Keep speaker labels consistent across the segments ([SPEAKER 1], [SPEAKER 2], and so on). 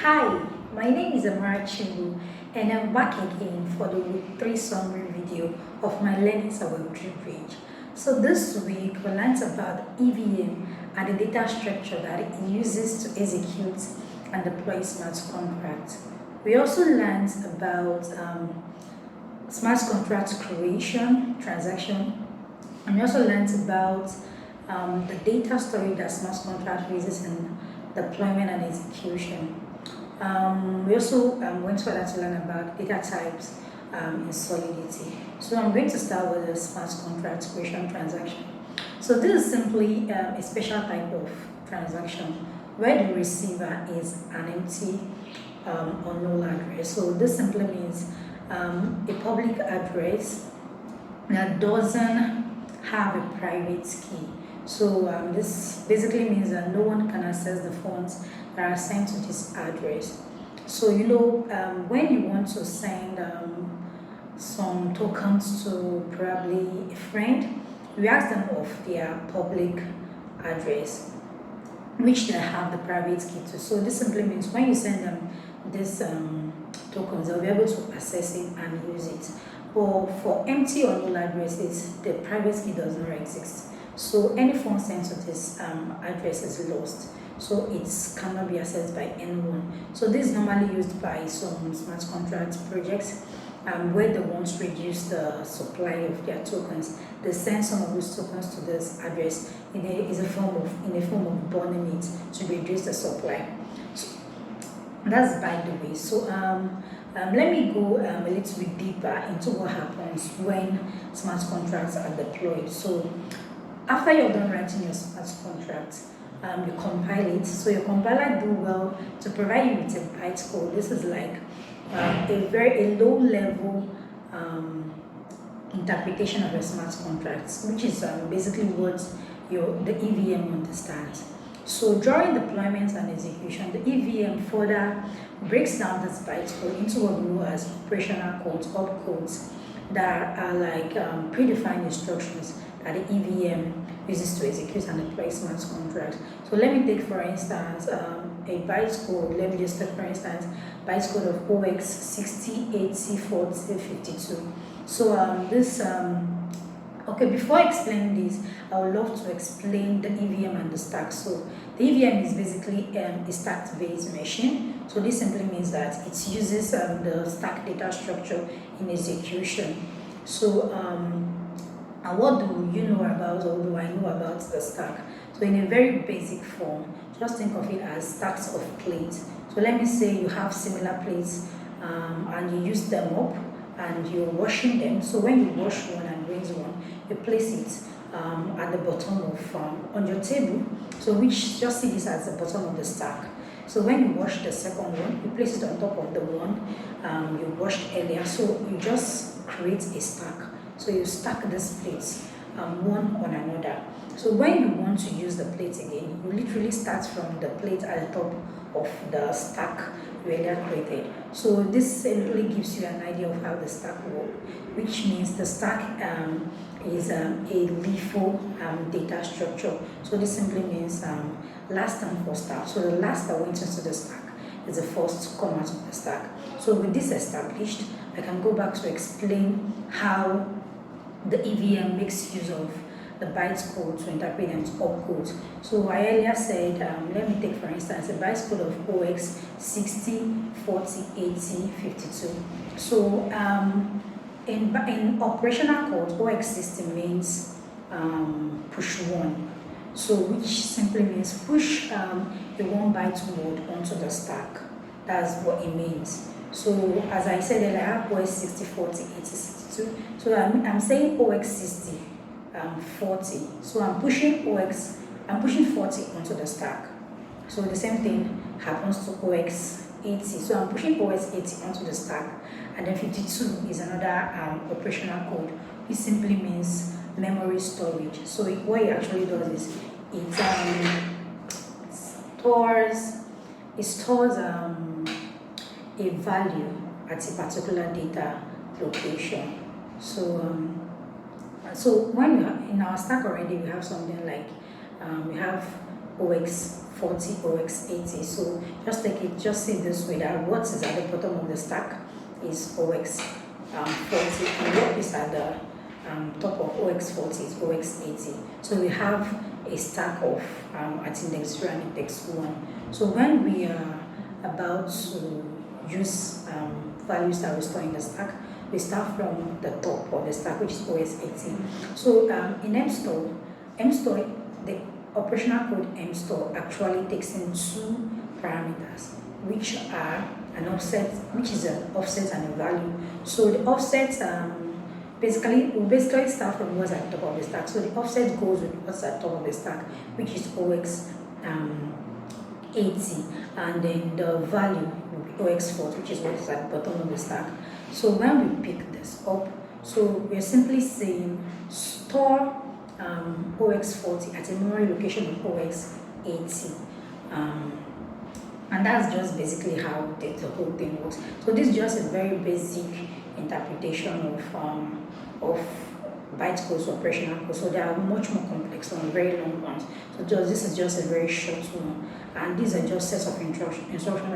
[SPEAKER 1] Hi, my name is Amara Chimbu and I'm back again for the Week 3 summary video of my learnings at Web3bridge. So this week we learned about EVM and the data structure that it uses to execute and deploy smart contracts. We also learned about smart contract creation, transaction, and we also learned about the data storage that smart contract uses in deployment and execution. We also went further to learn about data types in Solidity. So I'm going to start with the smart contract creation transaction. So this is simply a special type of transaction where the receiver is an empty or null address. So this simply means a public address that doesn't have a private key. So this basically means that no one can access the funds that are sent to this address. So when you want to send some tokens to probably a friend, you ask them of their public address, which they have the private key to. So this simply means when you send them this tokens, they'll be able to access it and use it. But for empty or null addresses, the private key does not exist. So any fund sent to this address is lost. So it cannot be accessed by anyone. So this is normally used by some smart contract projects where they want to reduce the supply of their tokens. They send some of those tokens to this address in a form of burning it to reduce the supply. So that's by the way. So let me go a little bit deeper into what happens when smart contracts are deployed. So after you're done writing your smart contract, you compile it. So your compiler do well to provide you with a bytecode. This is like a low level interpretation of a smart contract, which is basically what the EVM understands. So during deployment and execution, the EVM further breaks down this bytecode into what we know as operational codes, opcodes, that are like predefined instructions that the EVM uses to execute and deploy smart contracts. So let me take, for instance, a bytecode. Let me just take, for instance, bytecode of OX60804052. So okay, before explaining this, I would love to explain the EVM and the stack. So the EVM is basically a stack-based machine. So this simply means that it uses the stack data structure in execution. So and what do you know about, or do I know about the stack? So in a very basic form, just think of it as stacks of plates. So let me say you have similar plates and you use them up and you're washing them. So when you wash one and rinse one, you place it at the bottom of on your table. So which just see this as the bottom of the stack. So when you wash the second one, you place it on top of the one you washed earlier. So you just create a stack. So you stack these plates one on another. So when you want to use the plate again, you literally start from the plate at the top of the stack you earlier created. So this simply gives you an idea of how the stack works, which means the stack is a LIFO data structure. So this simply means last and first out. So the last that went into the stack is the first to come out of the stack. So with this established, I can go back to explain how the EVM makes use of the bytecode to interpret them to opcodes. So I earlier said, let me take for instance a bytecode of OX60408052. So in operational code, OX60 means push one. So which simply means push a 1 byte node onto the stack. That's what it means. So as I said earlier, I have OX60408062. So I'm saying OX60 40. So I'm pushing 40 onto the stack. So the same thing happens to OX80. So I'm pushing OX80 onto the stack, and then 52 is another operational code, which simply means memory storage. So what it actually does is it stores a value at a particular data location. So when we in our stack already, we have something like we have OX 40 OX80. So just take it, just see this way, that what is at the bottom of the stack is OX40, and what is at the top of OX40 is OX80. So we have a stack of at index 0 and index 1. So when we are about to use values that we store in the stack, we start from the top of the stack, which is OS80. So in mstore, the operational code mstore actually takes in two parameters, which are an offset, which is an offset and a value. So the offset we basically start from what's at the top of the stack. So the offset goes with what's at the top of the stack, which is OX80, and then the value will be OX40, which is what is at the bottom of the stack. So when we pick this up, so we're simply saying store OX40 at a memory location of OX80. And that's just basically how the whole thing works. So this is just a very basic interpretation of bytecode operational code. So they are much more complex ones, very long ones. So this is just a very short one, and these are just sets of instructions that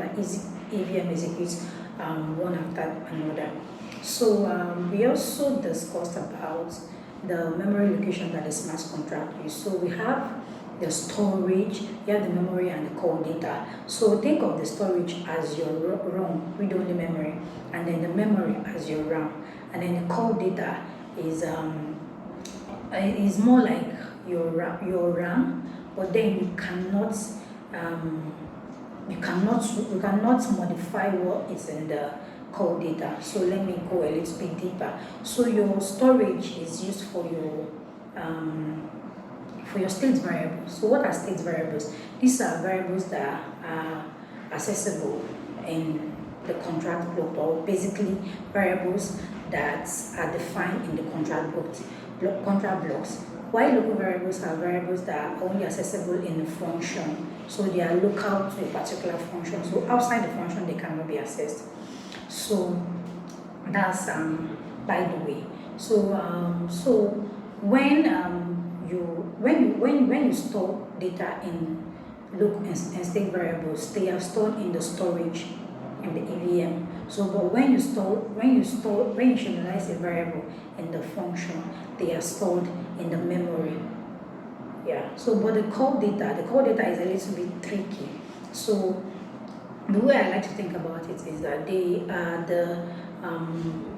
[SPEAKER 1] EVM executes one after another. So we also discussed about the memory location that the smart contract use. So we have the storage, you have the memory and the Calldata. So think of the storage as your ROM, read-only memory, and then the memory as your RAM, and then the Calldata is more like your RAM, but then you cannot modify what is in the Calldata. So let me go a little bit deeper. So your storage is used for your state variables. So what are state variables? These are variables that are accessible in the contract block, or basically variables that are defined in the contract blocks. While local variables are variables that are only accessible in the function. So they are local to a particular function. So outside the function, they cannot be accessed. So that's by the way. So when you store data in local and state variables, they are stored in the storage in the EVM. So, but when you initialize a variable in the function, they are stored in the memory. Yeah. So, but the Calldata is a little bit tricky. So, the way I like to think about it is that they are the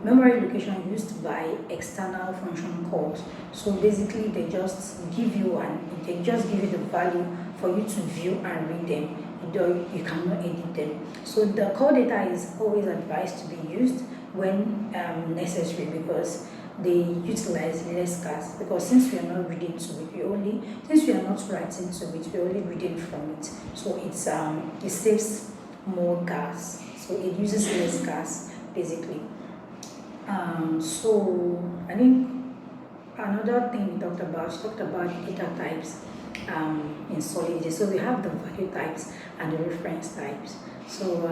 [SPEAKER 1] memory location used by external function calls. So basically, they just give you the value for you to view and read them. You cannot edit them. So the Calldata is always advised to be used when necessary, because they utilize less gas. Because since we are not reading to it, since we are not writing to it, we're only reading from it. So it saves more gas. So it uses less gas, basically. So I think another thing we talked about data types in Solidity. So we have the value types and the reference types. So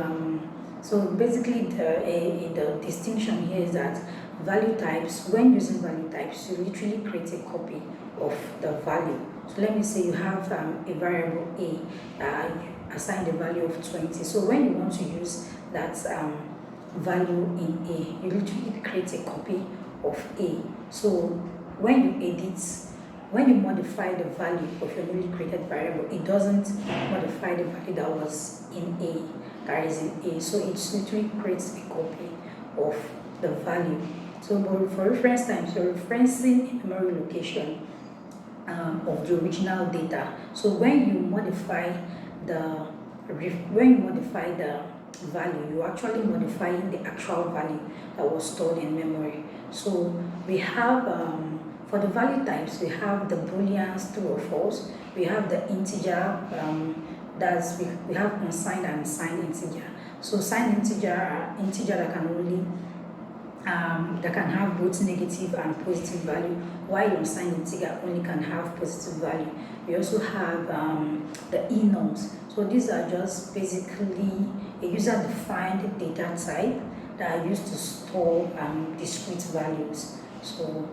[SPEAKER 1] basically the distinction here is that value types, when using value types, you literally create a copy of the value. So let me say you have a variable A, you assign the value of 20. So when you want to use that value in A, you literally create a copy of A. So when you modify the value of your newly created variable, it doesn't modify the value that was in A, that is in A. So it literally creates a copy of the value. So for reference time, so referencing a memory location of the original data. So when you modify the value, you actually modifying the actual value that was stored in memory. So we have for the value types, we have the Booleans, true or false. We have the integer, we have unsigned and signed integer. So signed integer are integer that can only that can have both negative and positive value, while unsigned integer only can have positive value. We also have the Enums. So these are just basically a user-defined data type that are used to store discrete values. So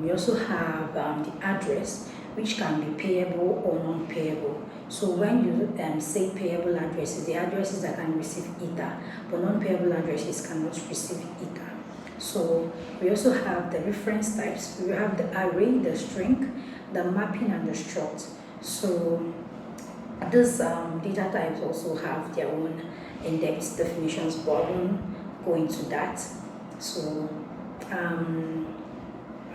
[SPEAKER 1] we also have the address, which can be payable or non-payable. So when you say payable addresses, the addresses that can receive Ether, but non-payable addresses cannot receive Ether. So we also have the reference types. We have the array, the string, the mapping, and the struct. So these data types also have their own in-depth definitions, but I won't go into that. So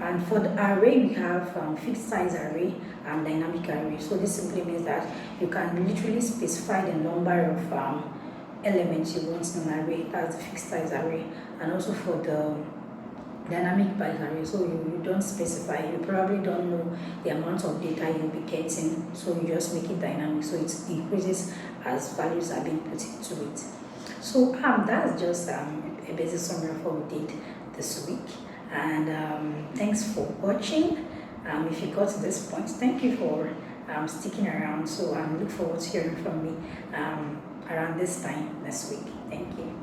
[SPEAKER 1] and for the array, we have fixed size array and dynamic array. So this simply means that you can literally specify the number of elements you want in an array. That's the fixed size array. And also for the dynamic byte array, so you don't specify, you probably don't know the amount of data you'll be getting, so you just make it dynamic, so it increases as values are being put into it. So that's just a basic summary of what we did this week, and thanks for watching. If you got to this point, thank you for sticking around. So look forward to hearing from me around this time next week. Thank you.